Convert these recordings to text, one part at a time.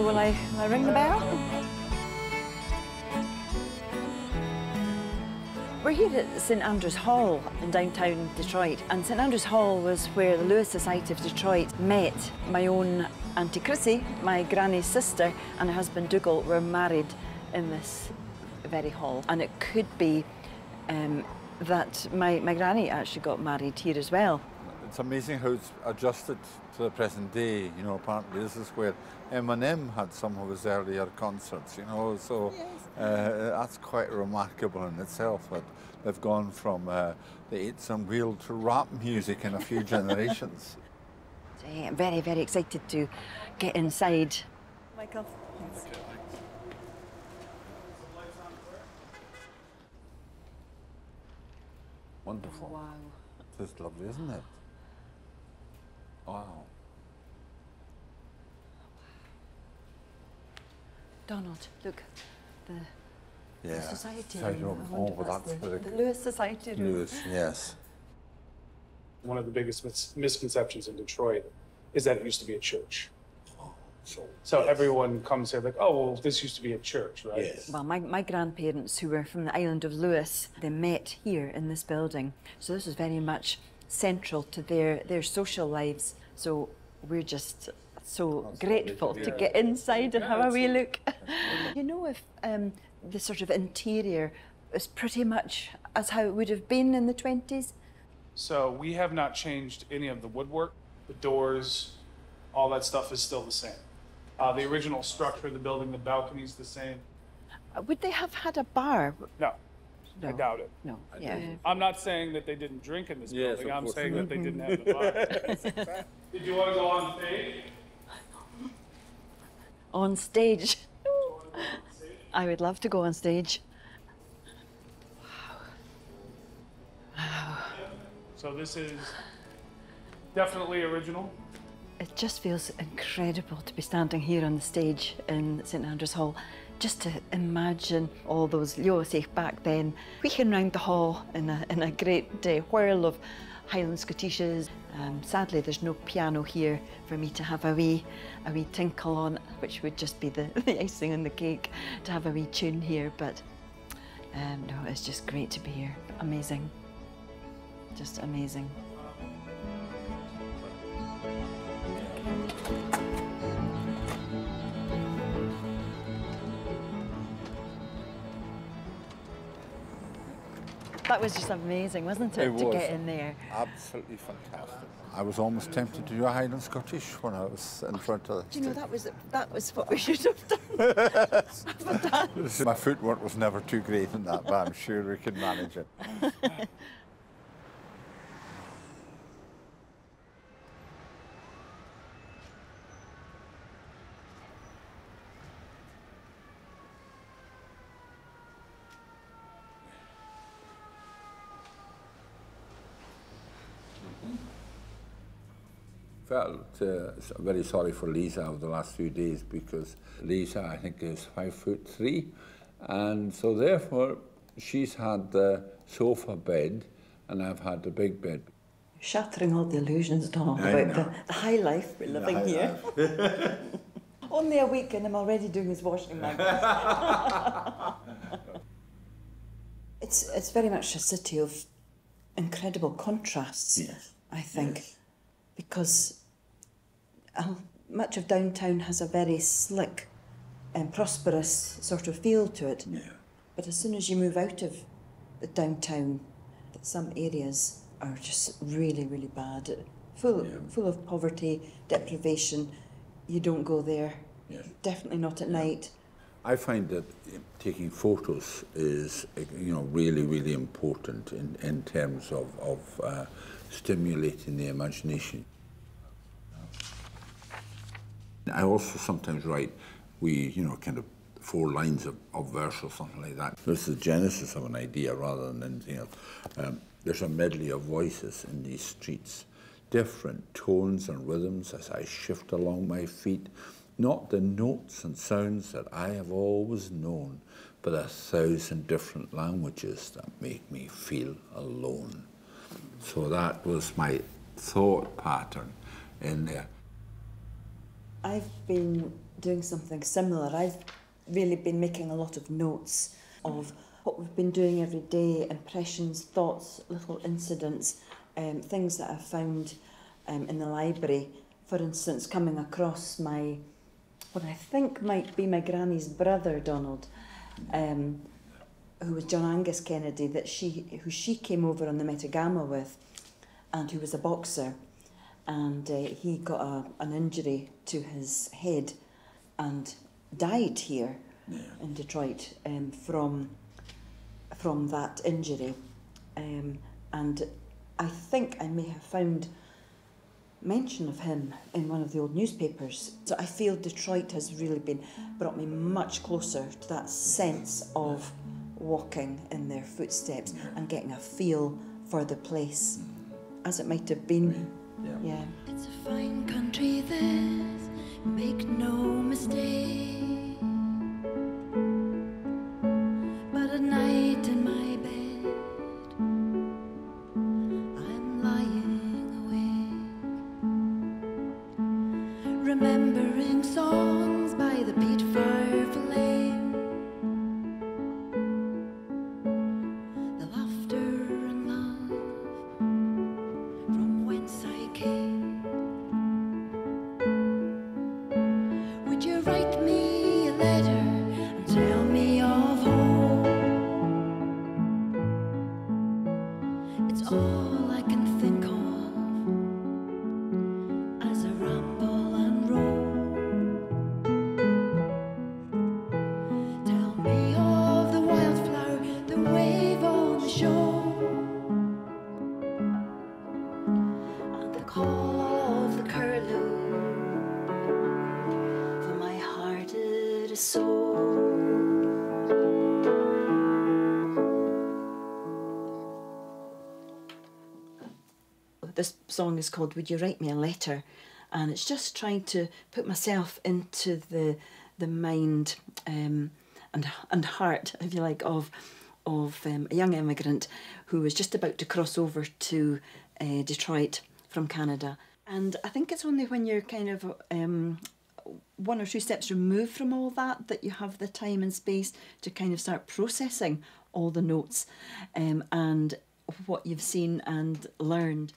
So will I ring the bell? We're here at St Andrew's Hall in downtown Detroit, and St Andrew's Hall was where the Lewis Society of Detroit met. My own Auntie Chrissy, my granny's sister, and her husband Dougal were married in this very hall. And it could be that my granny actually got married here as well. It's amazing how it's adjusted to the present day. You know, apparently this is where Eminem had some of his earlier concerts, you know, so that's quite remarkable in itself, that they've gone from the h-Iolaire to rap music in a few generations. I'm very, very excited to get inside. Michael. Wonderful. Wow. It's lovely, isn't it? Wow. Donald, look, the society room. Oh, that's the Lewis Society room. Lewis, yes. One of the biggest misconceptions in Detroit is that it used to be a church. So everyone comes here like, oh, well, this used to be a church, right? Yes. Well, my grandparents, who were from the island of Lewis, they met here in this building. So this was very much central to their social lives. So we're just so grateful to get inside and have a wee look. You know, if the sort of interior is pretty much as how it would have been in the 20s? So we have not changed any of the woodwork, the doors, all that stuff is still the same. The original structure of the building, the balcony's the same. Would they have had a bar? No, I doubt it. No, yeah. I'm not saying that they didn't drink in this building. I'm saying that they didn't have the bar. Did you want to go on stage? On stage? I would love to go on stage. Wow. So this is definitely original. It just feels incredible to be standing here on the stage in St Andrew's Hall. Just to imagine all those, say back then, weeking round the hall in a great whirl of Highland Scotishes. Sadly, there's no piano here for me to have a wee tinkle on, which would just be the icing on the cake, to have a wee tune here. But no, it's just great to be here. Amazing. Just amazing. That was just amazing, wasn't it, to get in there? Absolutely fantastic. I was almost tempted to do a Highland Scottish when I was in front of the Do you know, that was what we should have done. My footwork was never too great in that, but I'm sure we can manage it. Felt very sorry for Liza over the last few days, because Liza, I think, is 5'3", and so therefore she's had the sofa bed and I've had the big bed. Shattering all the illusions, Donald, about the high life we're living here. Only a week and I'm already doing his washing, Magnus. It's very much a city of incredible contrasts, yes. I think. Yes. Because much of downtown has a very slick and prosperous sort of feel to it. Yeah. But as soon as you move out of the downtown, some areas are just really, really bad. Full of poverty, deprivation. You don't go there. Yes. Definitely not at night. I find that taking photos is, really, really important in terms of stimulating the imagination. I also sometimes write, kind of 4 lines of verse or something like that. This is the genesis of an idea rather than anything else. There's a medley of voices in these streets, different tones and rhythms as I shift along my feet, not the notes and sounds that I have always known, but 1,000 different languages that make me feel alone. So that was my thought pattern in there. I've been doing something similar. I've really been making a lot of notes of what we've been doing every day, impressions, thoughts, little incidents, things that I've found in the library. For instance, coming across what I think might be my granny's brother, Donald, who was John Angus Kennedy, who she came over on the Mhetagama with, and who was a boxer. And he got an injury to his head and died here in Detroit from that injury. And I think I may have found mention of him in one of the old newspapers. So I feel Detroit has really brought me much closer to that sense of walking in their footsteps and getting a feel for the place as it might have been. Yeah. It's a fine country, this, make no mistake. But at night in my bed, I'm lying awake, remembering songs by the peat fire flame, the laughter and love from whence I came. Would you write me a letter and tell me of home? It's all I can think of as I ramble and roam. Tell me of the wildflower, the wave on the shore, and the call of the curlew, for my heart it is sore. This song is called Would You Write Me a Letter? And it's just trying to put myself into the mind and heart, if you like, of a young immigrant who was just about to cross over to Detroit from Canada. And I think it's only when you're kind of one or two steps removed from all that you have the time and space to kind of start processing all the notes and what you've seen and learned,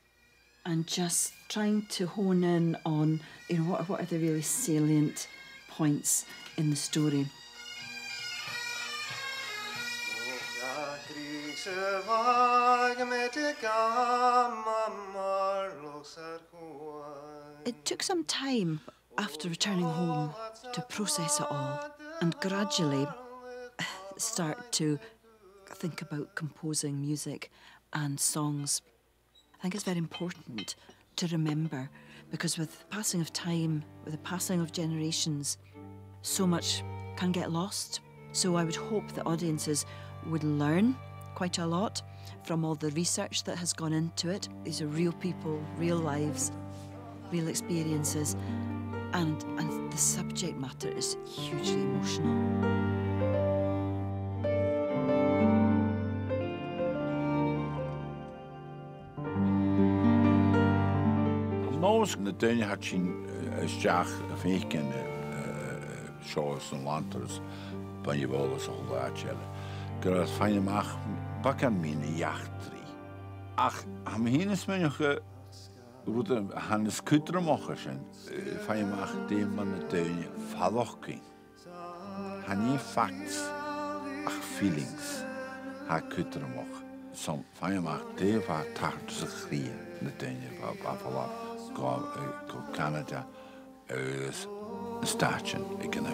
and just trying to hone in on, you know, what are the really salient points in the story. It took some time after returning home to process it all and gradually start to think about composing music and songs. I think it's very important to remember, because with the passing of time, with the passing of generations, so much can get lost. So I would hope that audiences would learn quite a lot from all the research that has gone into it. These are real people, real lives, real experiences, and the subject matter is hugely emotional. Nóis na duine hat sin isteach a fécin seòls an lantars ban je bholalas a h-Iolaire. Gur as féin amach bacan mína jachtrí. Ach, am hínas meinocha rud a hannes cuirm-chiùil sin féin amach déman na duine fàgail. Haní facts ach feelings ha cuirm-chiùil. Som féin amach déh a tart sa chríe na duine go Canada agus na stáitsin ag an